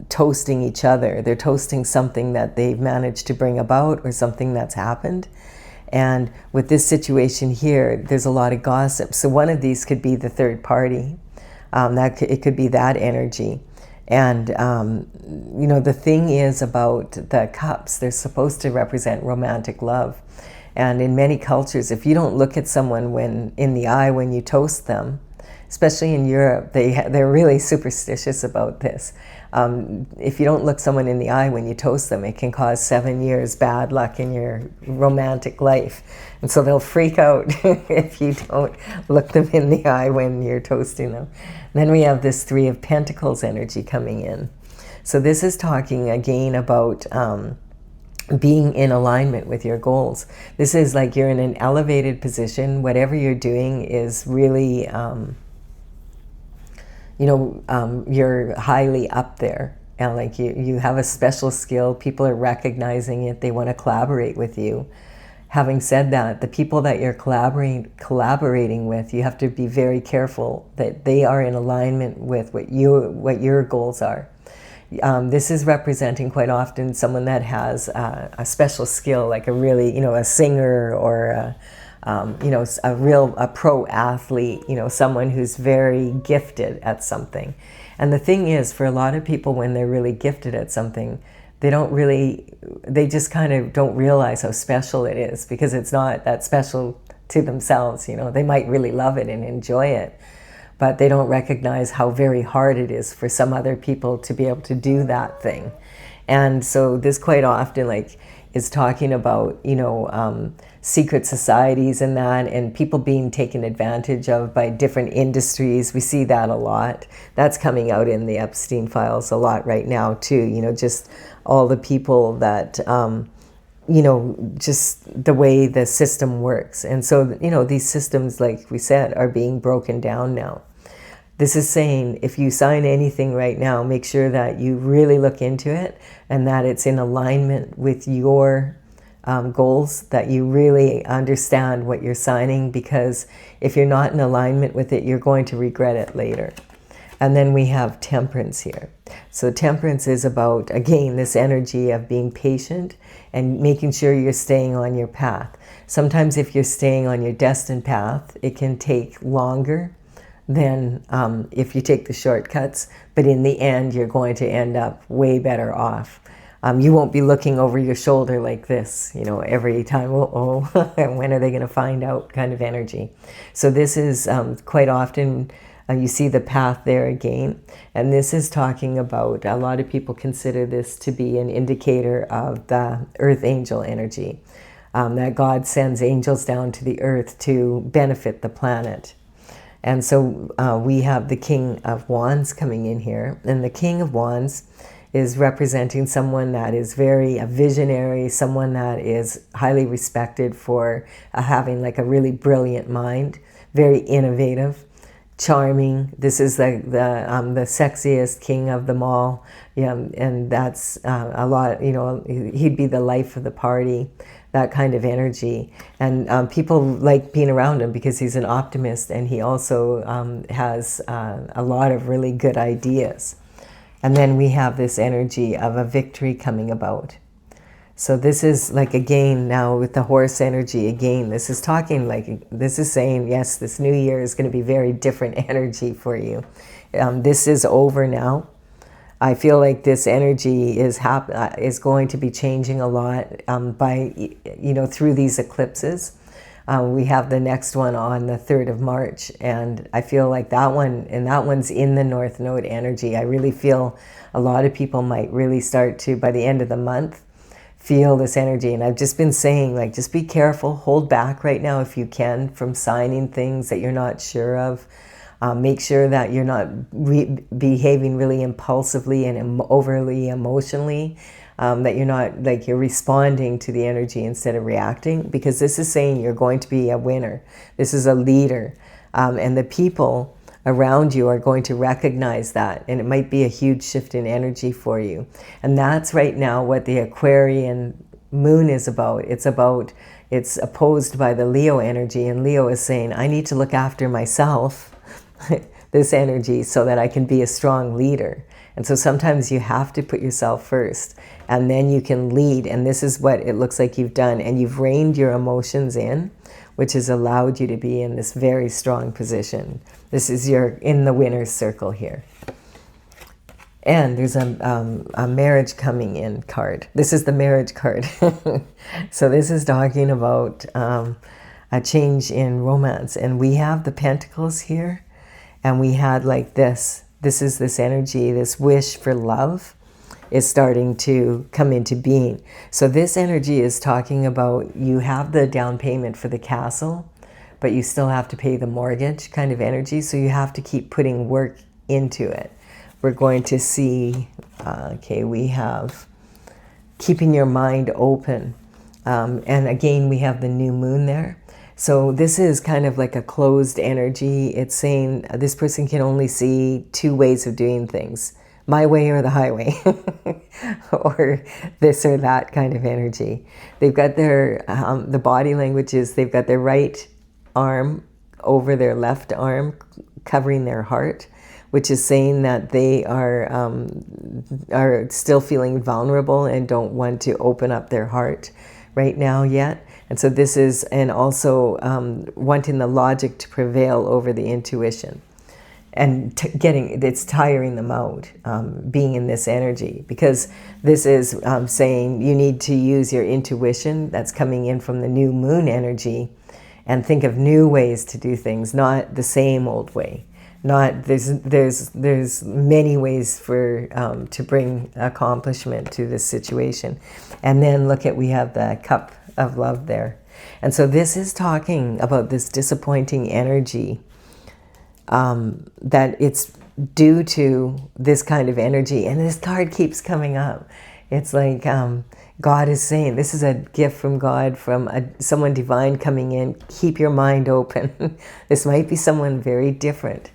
toasting each other. They're toasting something that they've managed to bring about or something that's happened. And with this situation here, there's a lot of gossip. So one of these could be the third party. It could be that energy. And, the thing is about the cups, they're supposed to represent romantic love. And in many cultures, if you don't look at someone in the eye when you toast them, especially in Europe, they're really superstitious about this. If you don't look someone in the eye when you toast them, it can cause 7 years bad luck in your romantic life. And so they'll freak out if you don't look them in the eye when you're toasting them. Then we have this Three of Pentacles energy coming in. So this is talking again about being in alignment with your goals. This is like you're in an elevated position. Whatever you're doing is really, you're highly up there. And like you have a special skill. People are recognizing it. They want to collaborate with you. Having said that, the people that you're collaborating with, you have to be very careful that they are in alignment with what your goals are. This is representing quite often someone that has a special skill, like a really, a singer or a pro athlete, someone who's very gifted at something. And the thing is, for a lot of people, when they're really gifted at something, they just kind of don't realize how special it is, because it's not that special to themselves. They might really love it and enjoy it, but they don't recognize how very hard it is for some other people to be able to do that thing. And so this quite often is talking about, secret societies and that, and people being taken advantage of by different industries. We see that a lot. That's coming out in the Epstein files a lot right now too, just all the people that, just the way the system works. And so, these systems, like we said, are being broken down now. This is saying if you sign anything right now, make sure that you really look into it and that it's in alignment with your goals, that you really understand what you're signing, because if you're not in alignment with it, you're going to regret it later. And then we have Temperance here. So Temperance is about, again, this energy of being patient and making sure you're staying on your path. Sometimes if you're staying on your destined path, it can take longer than if you take the shortcuts, but in the end, you're going to end up way better off. You won't be looking over your shoulder like this, every time, when are they going to find out kind of energy. So this is quite often, you see the path there again. And this is talking about, a lot of people consider this to be an indicator of the earth angel energy, that God sends angels down to the earth to benefit the planet. And so we have the King of Wands coming in here. And the King of Wands is representing someone that is a visionary, someone that is highly respected for having like a really brilliant mind, very innovative, charming. This is the sexiest king of them all. And that's a lot, he'd be the life of the party, that kind of energy. And people like being around him because he's an optimist, and he also has a lot of really good ideas. And then we have this energy of a victory coming about. So this is again, now with the horse energy, again, this is saying, yes, this new year is going to be very different energy for you. This is over now. I feel like this energy is going to be changing a lot through these eclipses. We have the next one on the 3rd of March, and I feel like that one's in the North Node energy. I really feel a lot of people might really start to, by the end of the month, feel this energy. And I've just been saying, just be careful, hold back right now if you can from signing things that you're not sure of. Make sure that you're not behaving really impulsively and overly emotionally, that you're not, you're responding to the energy instead of reacting, because this is saying you're going to be a winner. This is a leader, and the people around you are going to recognize that, and it might be a huge shift in energy for you. And that's right now what the Aquarian moon is about. It's opposed by the Leo energy, and Leo is saying, I need to look after myself, this energy, so that I can be a strong leader. And so sometimes you have to put yourself first, and then you can lead. And this is what it looks like you've done. And you've reined your emotions in, which has allowed you to be in this very strong position. This is in the winner's circle here. And there's a marriage coming in card. This is the marriage card. So this is talking about a change in romance. And we have the Pentacles here. and we had like this is this energy, this wish for love is starting to come into being. So this energy is talking about you have the down payment for the castle, but you still have to pay the mortgage kind of energy. So you have to keep putting work into it. We're going to see, okay, we have keeping your mind open. And again, we have the new moon there. So this is kind of like a closed energy. It's saying this person can only see two ways of doing things. My way or the highway, or this or that kind of energy. They've got their, the body language is they've got their right arm over their left arm, covering their heart, which is saying that they are still feeling vulnerable and don't want to open up their heart right now yet. And so this is, and also wanting the logic to prevail over the intuition. And it's tiring them out, being in this energy, because this is saying you need to use your intuition that's coming in from the new moon energy and think of new ways to do things, not the same old way. Not there's many ways for to bring accomplishment to this situation. And then look at, we have the cup of love there. And so this is talking about this disappointing energy, that it's due to this kind of energy. And this card keeps coming up. It's like God is saying, this is a gift from God, from someone divine coming in. Keep your mind open. This might be someone very different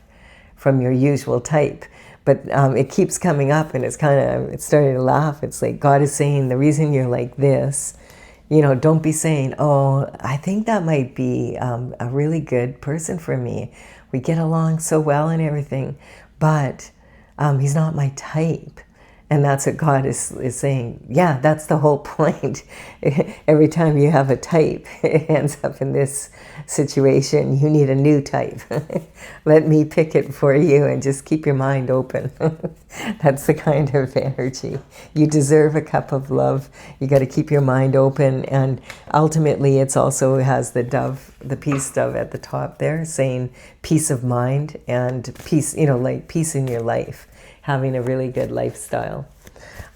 from your usual type. But it keeps coming up, and it's starting to laugh. It's like God is saying, the reason you're like this, don't be saying, oh, I think that might be a really good person for me. We get along so well and everything, but he's not my type. And that's what God is saying. Yeah, that's the whole point. Every time you have a type, it ends up in this situation. You need a new type. Let me pick it for you and just keep your mind open. That's the kind of energy. You deserve a cup of love. You got to keep your mind open. And ultimately, it's also has the dove, the peace dove at the top there, saying peace of mind and peace, like peace in your life. Having a really good lifestyle.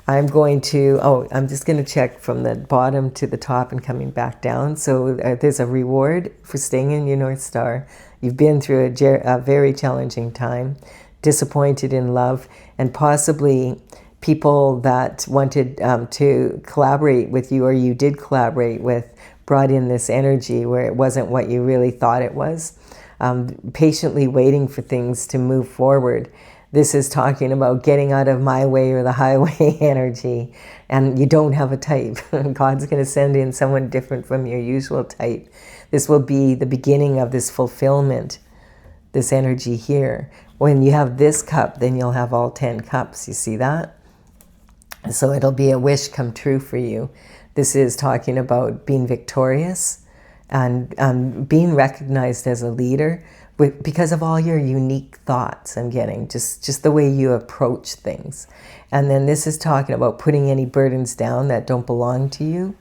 I'm just going to check from the bottom to the top and coming back down. So there's a reward for staying in your North Star. You've been through a very challenging time, disappointed in love, and possibly people that wanted to collaborate with you, or you did collaborate with, brought in this energy where it wasn't what you really thought it was. Patiently waiting for things to move forward. This is talking about getting out of my way or the highway energy, and you don't have a type. God's going to send in someone different from your usual type. This will be the beginning of this fulfillment, this energy here. When you have this cup, then you'll have all 10 cups. You see that? So it'll be a wish come true for you. This is talking about being victorious and being recognized as a leader, because of all your unique thoughts. I'm getting just the way you approach things. And then this is talking about putting any burdens down that don't belong to you,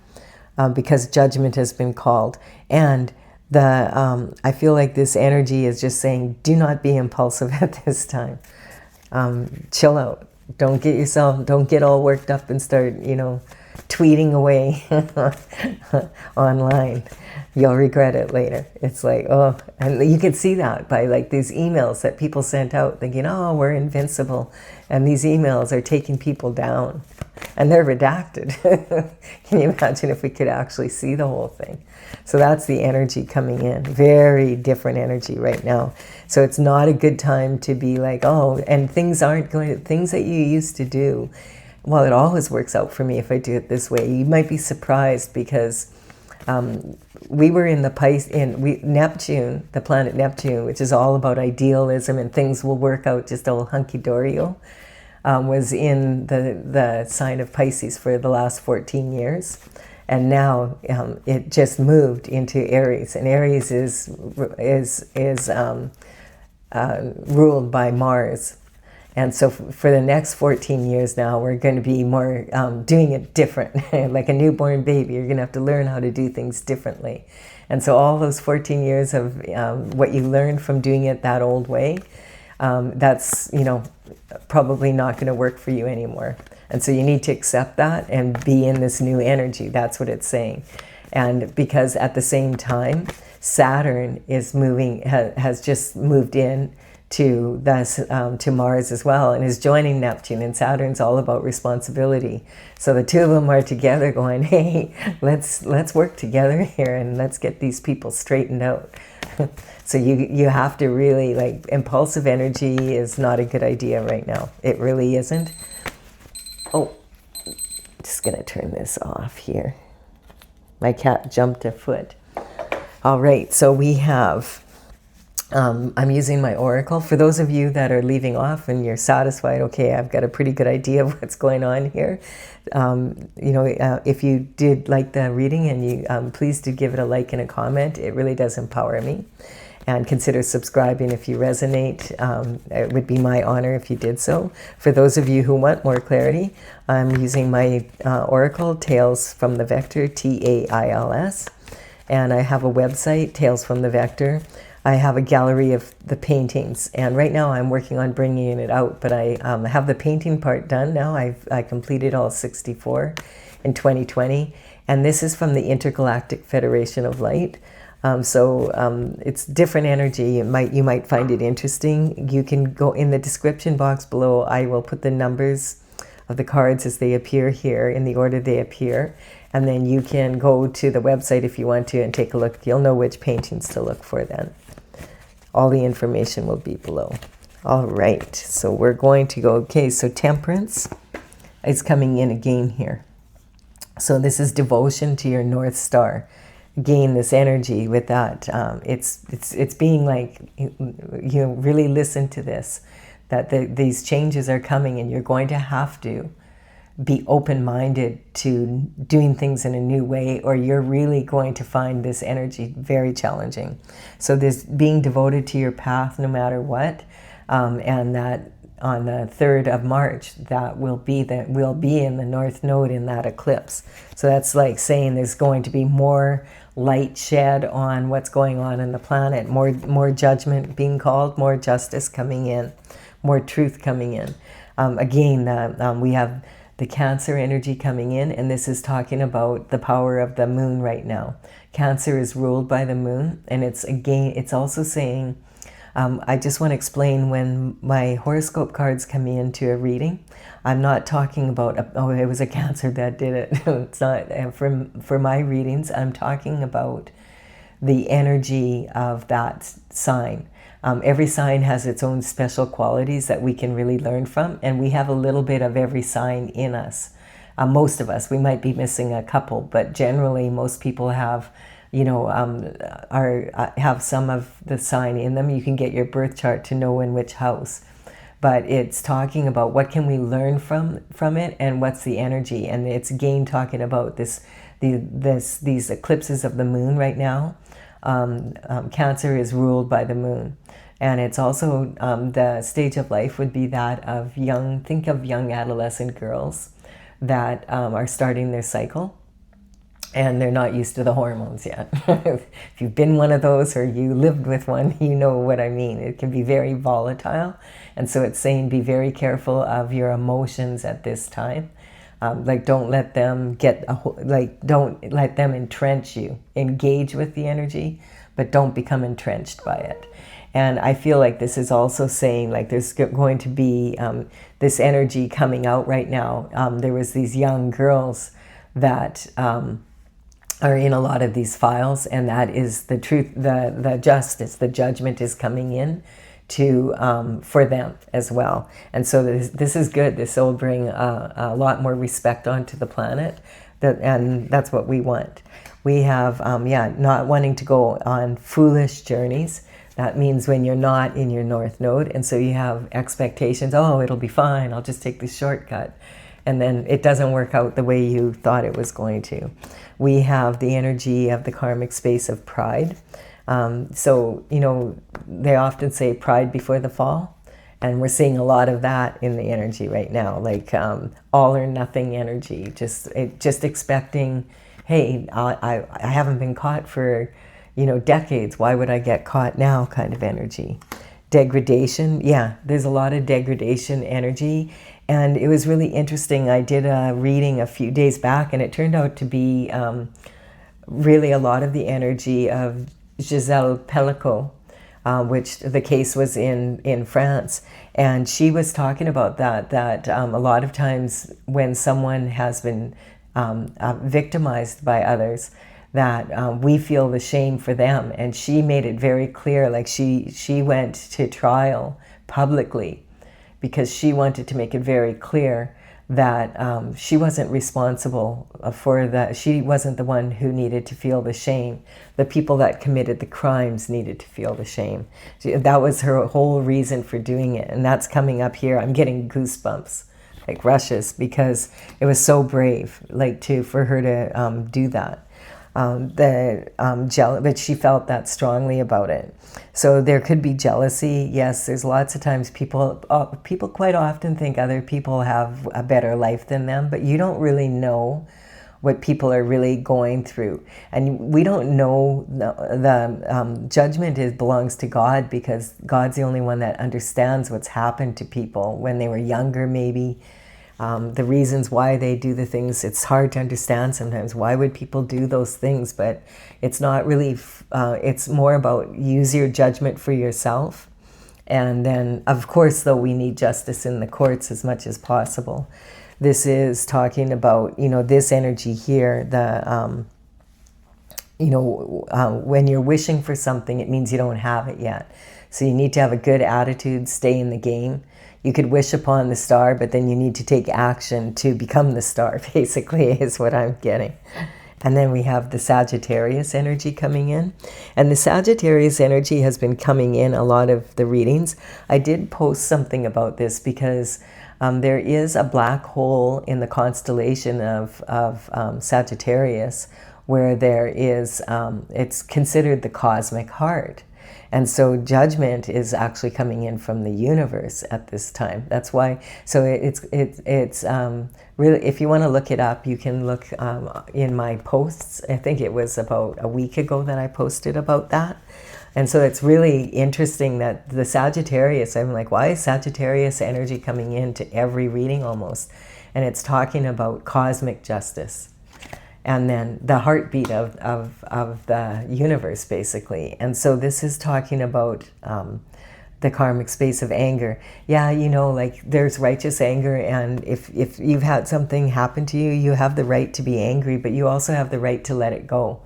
because judgment has been called. And I feel like this energy is just saying, do not be impulsive at this time. Chill out. Don't get all worked up and start, tweeting away online. You'll regret it later. It's like, oh, and you can see that by like these emails that people sent out thinking, oh, we're invincible. And these emails are taking people down, and they're redacted. Can you imagine if we could actually see the whole thing? So that's the energy coming in. Very different energy right now. So it's not a good time to be like, oh, and things that you used to do. Well, it always works out for me if I do it this way. You might be surprised, because we were in Neptune, the planet Neptune, which is all about idealism and things will work out just all hunky-dory, was in the sign of Pisces for the last 14 years. And now it just moved into Aries. And Aries is ruled by Mars. And so for the next 14 years now, we're going to be more doing it different. Like a newborn baby, you're going to have to learn how to do things differently. And so all those 14 years of what you learned from doing it that old way, that's, probably not going to work for you anymore. And so you need to accept that and be in this new energy. That's what it's saying. And because at the same time, Saturn is moving, has just moved in to Mars as well, and is joining Neptune, and Saturn's all about responsibility. So the two of them are together going, hey, let's work together here and let's get these people straightened out. So you have to really, like, impulsive energy is not a good idea right now. It really isn't. Oh, just gonna turn this off here. My cat jumped a foot. All right, so we have, I'm using my oracle. For those of you that are leaving off and you're satisfied, okay, I've got a pretty good idea of what's going on here. If you did like the reading, and you please do give it a like and a comment. It really does empower me. And consider subscribing if you resonate. It would be my honor if you did so. For those of you who want more clarity, I'm using my oracle, Tales from the Vector, Tails. And I have a website, Tales from the Vector. I have a gallery of the paintings, and right now I'm working on bringing it out, but I have the painting part done now. I completed all 64 in 2020, and this is from the Intergalactic Federation of Light. It's different energy. You might find it interesting. You can go in the description box below. I will put the numbers of the cards as they appear here in the order they appear. And then you can go to the website if you want to and take a look. You'll know which paintings to look for then. All the information will be below. All right, so we're going to go, okay, so Temperance is coming in again here. So this is devotion to your North Star. Gain this energy with that. It's being like, really listen to this, that these changes are coming, and you're going to have to be open-minded to doing things in a new way, or you're really going to find this energy very challenging. So this being devoted to your path no matter what, and that on the 3rd of March, that will be in the North Node in that eclipse. So that's like saying there's going to be more light shed on what's going on in the planet, more judgment being called, more justice coming in, more truth coming in. We have the Cancer energy coming in, and this is talking about the power of the moon right now. Cancer is ruled by the moon, and it's also saying, I just want to explain, when my horoscope cards come into a reading, I'm not talking about, it was a Cancer that did it. It's not, for my readings, I'm talking about the energy of that sign. Every sign has its own special qualities that we can really learn from, and we have a little bit of every sign in us. Most of us, we might be missing a couple, but generally most people have, have some of the sign in them. You can get your birth chart to know in which house. But it's talking about what can we learn from it, and what's the energy. And it's again talking about these eclipses of the moon right now. Cancer is ruled by the moon. And it's also the stage of life would be that of think of young adolescent girls that are starting their cycle, and they're not used to the hormones yet. If you've been one of those, or you lived with one, you know what I mean. It can be very volatile. And so it's saying be very careful of your emotions at this time. Don't let them don't let them entrench you. Engage with the energy, but don't become entrenched by it. And I feel like this is also saying, like, there's going to be this energy coming out right now. There was these young girls that are in a lot of these files, and that is the truth, the justice, the judgment is coming in for them as well. And so this is good. This will bring a lot more respect onto the planet, and that's what we want. We have, not wanting to go on foolish journeys. That means when you're not in your North Node, and so you have expectations, it'll be fine, I'll just take this shortcut. And then it doesn't work out the way you thought it was going to. We have the energy of the karmic space of pride. They often say pride before the fall. And we're seeing a lot of that in the energy right now, like all or nothing energy, just expecting, hey, I haven't been caught for decades. Why would I get caught now kind of energy. degradation. Yeah, there's a lot of degradation energy. And it was really interesting. I did a reading a few days back, and it turned out to be really a lot of the energy of Giselle Pellico, which the case was in France. And she was talking about that a lot of times when someone has been victimized by others, that we feel the shame for them. And she made it very clear, like she went to trial publicly because she wanted to make it very clear that she wasn't responsible for that. She wasn't the one who needed to feel the shame. The people that committed the crimes needed to feel the shame. That was her whole reason for doing it. And that's coming up here. I'm getting goosebumps, like rushes, because it was so brave, like for her to do that. But she felt that strongly about it. So there could be jealousy. Yes, there's lots of times people quite often think other people have a better life than them, but you don't really know what people are really going through. And we don't know, the judgment belongs to God, because God's the only one that understands what's happened to people when they were younger, maybe. The reasons why they do the things, it's hard to understand sometimes. Why would people do those things? But it's not really, it's more about use your judgment for yourself. And then, of course, though, we need justice in the courts as much as possible. This is talking about, this energy here, when you're wishing for something, it means you don't have it yet. So you need to have a good attitude, stay in the game. You could wish upon the star, but then you need to take action to become the star, basically, is what I'm getting. And then we have the Sagittarius energy coming in. And the Sagittarius energy has been coming in a lot of the readings. I did post something about this because there is a black hole in the constellation of Sagittarius, where there is, it's considered the cosmic heart. And so judgment is actually coming in from the universe at this time. That's why, so it's really, if you want to look it up, you can look in my posts. I think it was about a week ago that I posted about that. And so it's really interesting that the Sagittarius, I'm like, why is Sagittarius energy coming into every reading almost? And it's talking about cosmic justice. And then the heartbeat of the universe, basically. And so this is talking about the karmic space of anger. Yeah, like there's righteous anger, and if you've had something happen to you, you have the right to be angry, but you also have the right to let it go.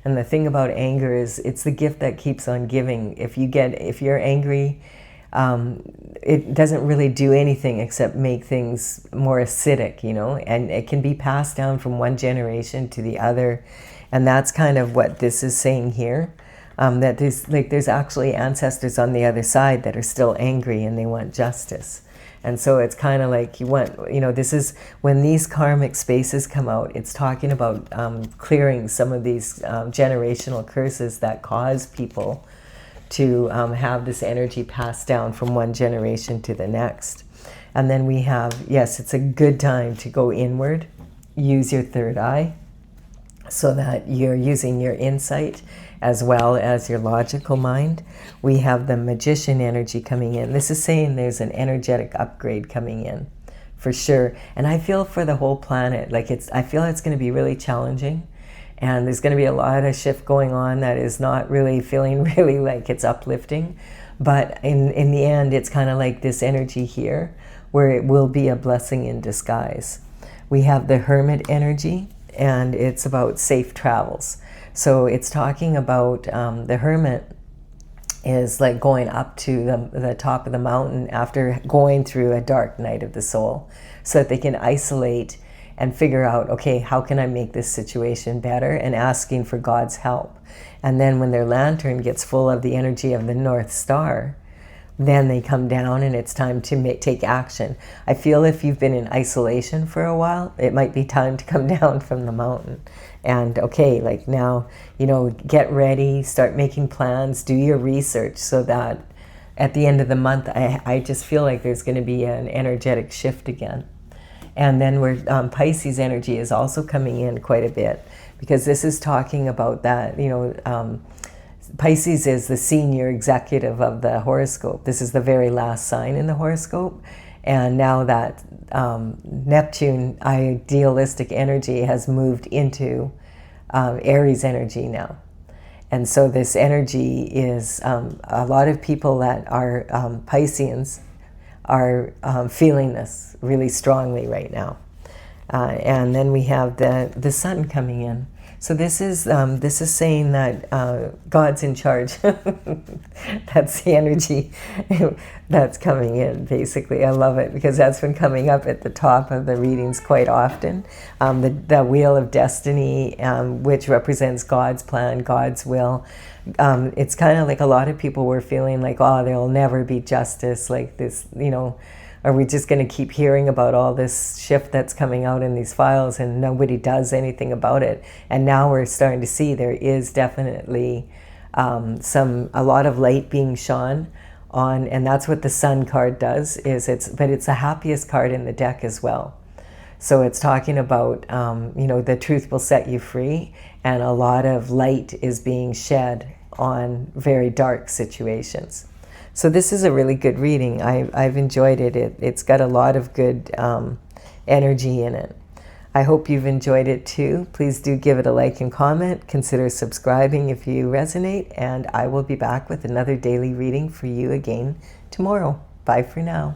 And the thing about anger is it's the gift that keeps on giving. If you're angry, it doesn't really do anything except make things more acidic, and it can be passed down from one generation to the other. And that's kind of what this is saying here, that there's actually ancestors on the other side that are still angry and they want justice. And so it's kind of like this is when these karmic spaces come out, it's talking about clearing some of these generational curses that cause people to have this energy passed down from one generation to the next. And then we have, yes, it's a good time to go inward, use your third eye, so that you're using your insight as well as your logical mind. We have the magician energy coming in. This is saying there's an energetic upgrade coming in, for sure. And I feel for the whole planet, I feel it's going to be really challenging. And there's going to be a lot of shift going on that is not really feeling really like it's uplifting. But in the end, it's kind of like this energy here, where it will be a blessing in disguise. We have the hermit energy, and it's about safe travels. So it's talking about the hermit is like going up to the top of the mountain after going through a dark night of the soul, so that they can isolate and figure out, okay, how can I make this situation better, and asking for God's help. And then when their lantern gets full of the energy of the North Star, then they come down and it's time to take action. I feel if you've been in isolation for a while, it might be time to come down from the mountain. And okay, like now, get ready, start making plans, do your research, so that at the end of the month, I just feel like there's going to be an energetic shift again. And then Pisces energy is also coming in quite a bit, because this is talking about that, Pisces is the senior executive of the horoscope. This is the very last sign in the horoscope. And now that Neptune idealistic energy has moved into Aries energy now. And so this energy is, a lot of people that are Pisceans are feeling this really strongly right now. And then we have the sun coming in. So this is saying that God's in charge. That's the energy that's coming in, basically. I love it because that's been coming up at the top of the readings quite often. The Wheel of Destiny, which represents God's plan, God's will. It's kind of like a lot of people were feeling like, oh, there'll never be justice like this, you know. Are we just going to keep hearing about all this shift that's coming out in these files and nobody does anything about it? And now we're starting to see there is definitely a lot of light being shone on, and that's what the Sun card does. But it's the happiest card in the deck as well. So it's talking about the truth will set you free, and a lot of light is being shed on very dark situations. So this is a really good reading. I've enjoyed it. It's got a lot of good energy in it. I hope you've enjoyed it too. Please do give it a like and comment. Consider subscribing if you resonate. And I will be back with another daily reading for you again tomorrow. Bye for now.